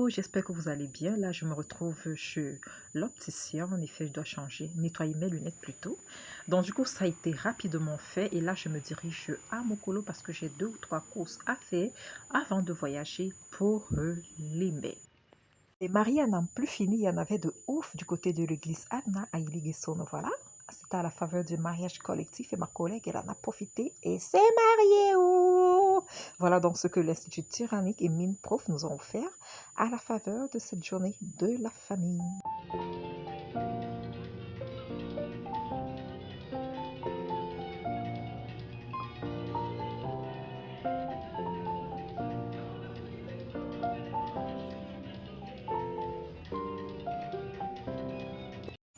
Hello, j'espère que vous allez bien. Là, je me retrouve chez l'opticien. En effet, je dois changer, nettoyer mes lunettes plutôt. Donc, du coup, ça a été rapidement fait. Et là, je me dirige à Mokolo parce que j'ai 2 ou 3 courses à faire avant de voyager pour Limbe. Les mariés n'en plus fini. Il y en avait de ouf du côté de l'église Anna à Iligesson. Voilà. C'était à la faveur du mariage collectif et ma collègue, elle en a profité et s'est mariée. Oh. Voilà donc ce que l'Institut tyrannique et Mine Prof nous ont offert à la faveur de cette journée de la famille.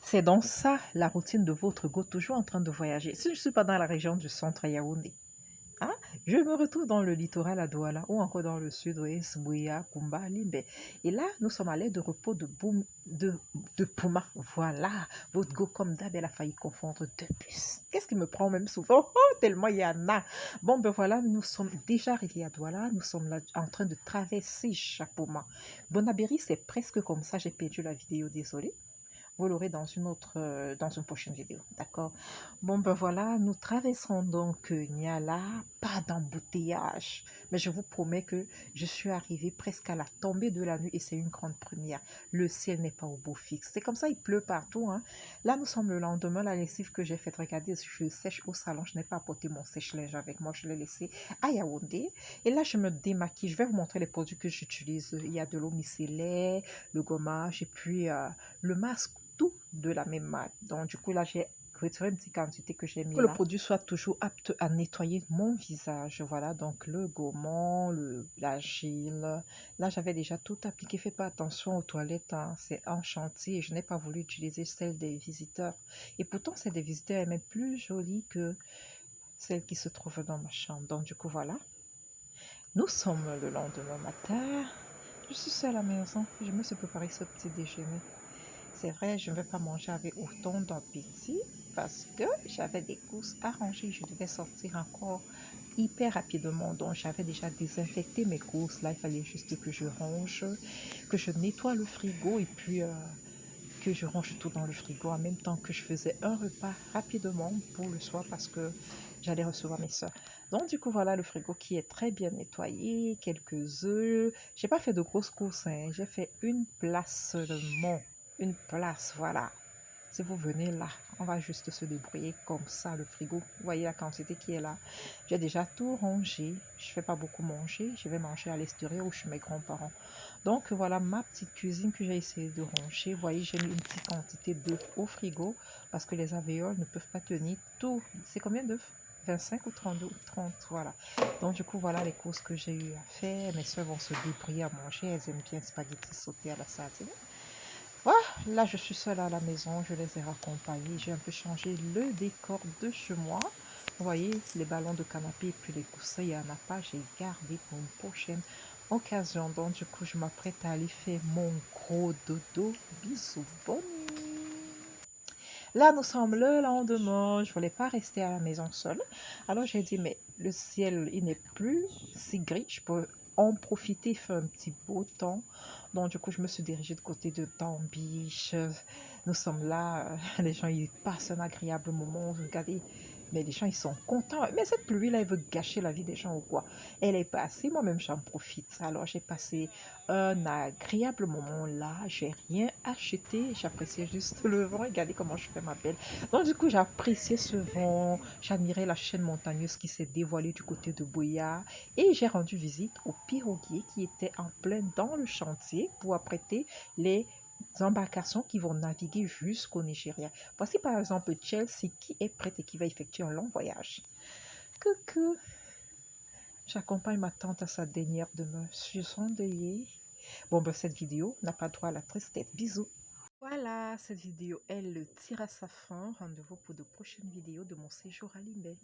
C'est donc ça la routine de votre go, toujours en train de voyager. Si je ne suis pas dans la région du centre à Yaoundé, hein, je me retrouve dans le littoral à Douala ou encore dans le sud-ouest, Bouya, Kumba, Limbe. Et là, nous sommes à l'aide de repos de Puma. Voilà, votre go comme d'hab, elle a failli confondre 2 bus. Qu'est-ce qui me prend même souvent? Oh, tellement il y en a. Bon, ben voilà, nous sommes déjà arrivés à Douala. Nous sommes là en train de traverser Chapouma. Bonabéry, c'est presque comme ça. J'ai perdu la vidéo, désolée. Vous l'aurez dans dans une prochaine vidéo, d'accord? Bon, ben voilà, nous traverserons donc Niala, pas d'embouteillage. Mais je vous promets que je suis arrivée presque à la tombée de la nuit et c'est une grande première. Le ciel n'est pas au beau fixe. C'est comme ça, il pleut partout, hein. Là, nous sommes le lendemain, la lessive que j'ai faite, regardez, je sèche au salon. Je n'ai pas apporté mon sèche-linge avec moi, je l'ai laissé à Yaoundé. Et là, je me démaquille. Je vais vous montrer les produits que j'utilise. Il y a de l'eau micellaire, le gommage et puis le masque, tout de la même marque. Donc, du coup, là, j'ai retiré une petite quantité que j'ai mis là. Que le produit soit toujours apte à nettoyer mon visage. Voilà, donc le gommant, la gile. Là, j'avais déjà tout appliqué. Faites pas attention aux toilettes, hein. C'est en chantier et je n'ai pas voulu utiliser celle des visiteurs. Et pourtant, c'est des visiteurs, même plus jolies que celle qui se trouve dans ma chambre. Donc, du coup, voilà. Nous sommes le lendemain matin. Je suis seule à la maison. Je me suis préparé ce petit déjeuner. C'est vrai, je ne vais pas manger avec autant d'appétit parce que j'avais des courses à ranger. Je devais sortir encore hyper rapidement. Donc, j'avais déjà désinfecté mes courses. Là, il fallait juste que je range, que je nettoie le frigo et puis que je range tout dans le frigo en même temps que je faisais un repas rapidement pour le soir parce que j'allais recevoir mes soeurs. Donc, du coup, voilà le frigo qui est très bien nettoyé, quelques œufs. J'ai pas fait de grosses courses, hein. J'ai fait une place seulement. Une place, voilà. Si vous venez là, on va juste se débrouiller comme ça, le frigo. Vous voyez la quantité qui est là. J'ai déjà tout rangé. Je ne fais pas beaucoup manger. Je vais manger à l'extérieur ou chez mes grands-parents. Donc voilà ma petite cuisine que j'ai essayé de ranger. Vous voyez, j'ai mis une petite quantité d'œufs au frigo parce que les alvéoles ne peuvent pas tenir tout. C'est combien d'œufs? 25 ou 32 ou 30, voilà. Donc du coup, voilà les courses que j'ai eu à faire. Mes soeurs vont se débrouiller à manger. Elles aiment bien spaghetti sauté à la sardine. Voilà, là je suis seule à la maison, je les ai raccompagnés. J'ai un peu changé le décor de chez moi. Vous voyez, les ballons de canapé et puis les coussins, il n'y en a pas. J'ai gardé pour une prochaine occasion. Donc du coup, je m'apprête à aller faire mon gros dodo. Bisous, bonne nuit. Là, nous sommes le lendemain. Je ne voulais pas rester à la maison seule. Alors, j'ai dit, mais le ciel, il n'est plus si gris. Je peux en profiter, faire un petit beau temps. Donc, du coup, je me suis dirigée de côté de Tambiche. Nous sommes là. Les gens, ils passent un agréable moment. Regardez. Mais les gens, ils sont contents. Mais cette pluie-là, elle veut gâcher la vie des gens ou quoi? Elle est passée, moi-même, j'en profite. Alors, j'ai passé un agréable moment là. J'ai rien acheté. J'appréciais juste le vent. Regardez comment je fais ma belle. Donc, du coup, j'appréciais ce vent. J'admirais la chaîne montagneuse qui s'est dévoilée du côté de Boya. Et j'ai rendu visite au piroguier qui était en plein dans le chantier pour apprêter les embarcations qui vont naviguer jusqu'au Nigeria. Voici par exemple Chelsea qui est prête et qui va effectuer un long voyage. Coucou! J'accompagne ma tante à sa dernière demeure. Je suis endeuillée. Bon, ben, cette vidéo n'a pas droit à la tristesse. Bisous! Voilà, cette vidéo, elle tire à sa fin. Rendez-vous pour de prochaines vidéos de mon séjour à Limbel.